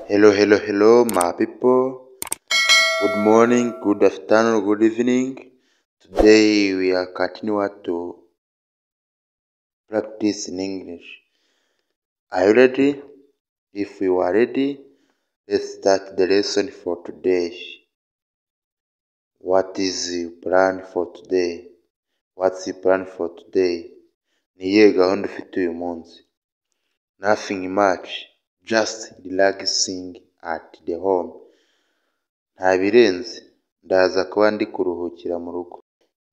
Hello my people. Good morning, good afternoon, good evening. Today we are continuing to practice in English. Are you ready? If you are ready, let's start the lesson for today. What is your plan for today? What's your plan for today? Ni iyihe gahunda ufite uyu munsi? Nothing much, just relaxing at the home. Nta birenze, ndaza kuba ndi kuruhukira mu rugo.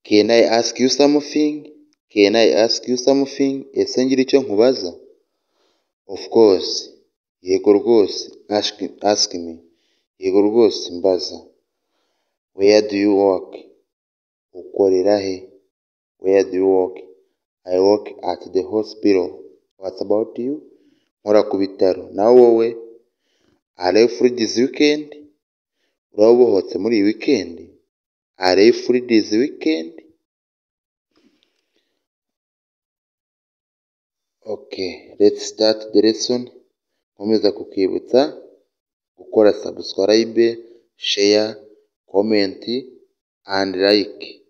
Can I ask you something? Can I ask you something? Ese ngira icyo nkubaza? Of course. Yego rwose. Ask me. Yego rwose mbaza. Where do you work? Ukorera he? Where do you work? I work at the hospital. What about you? Nkora ku bitaro. Nawe wowe? Are you free this weekend? Uraba ubohotse muri iyi weekend? Are you free this weekend? Okay, let's start the lesson. Nkomeza kukibutsa gukora subscribe, share, comment and like.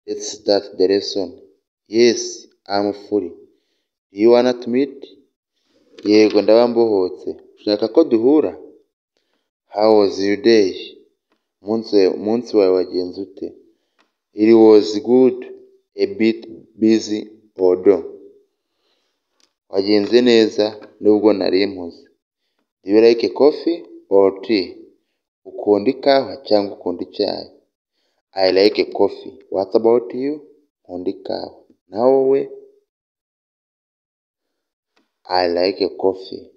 Let's start the lesson. Yes, I'm free. Do you wanna to meet? Yego ndaba mbohotse. Ushaka ko duhura? How was your day? Umunsi wawe wagenze ute? It was good, a bit busy although. Wagenze neza nubwo nari mpuze. Do you like a coffee or tea? Ukunda ikawa cyangwa ukunda icyayi? I like a coffee. What about you? Nkunda ikawa. Nawe wowe? I like a coffee.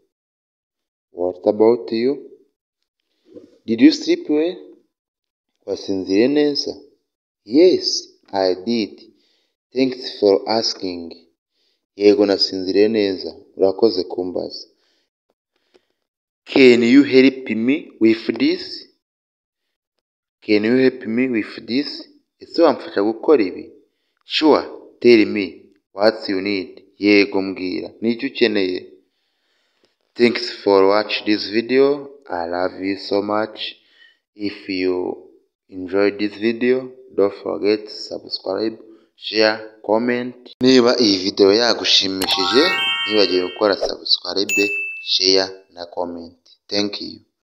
What about you? Did you sleep well? Wasinziriye neza? Yes, I did. Thanks for asking. Yego nasinziriye neza. Urakoze kumbaza. Can you help me with this? Can you help me with this? Ese wamfasha gukora ibi? Sure, tell me what you need. Yego mbwira. N'icyo ukeneye? Thanks for watching this video. I love you so much. If you enjoyed this video, don't forget to subscribe, share, comment. Niba iyi video yagushimishije, ntibagire gukora subscribe, share na comment. Thank you.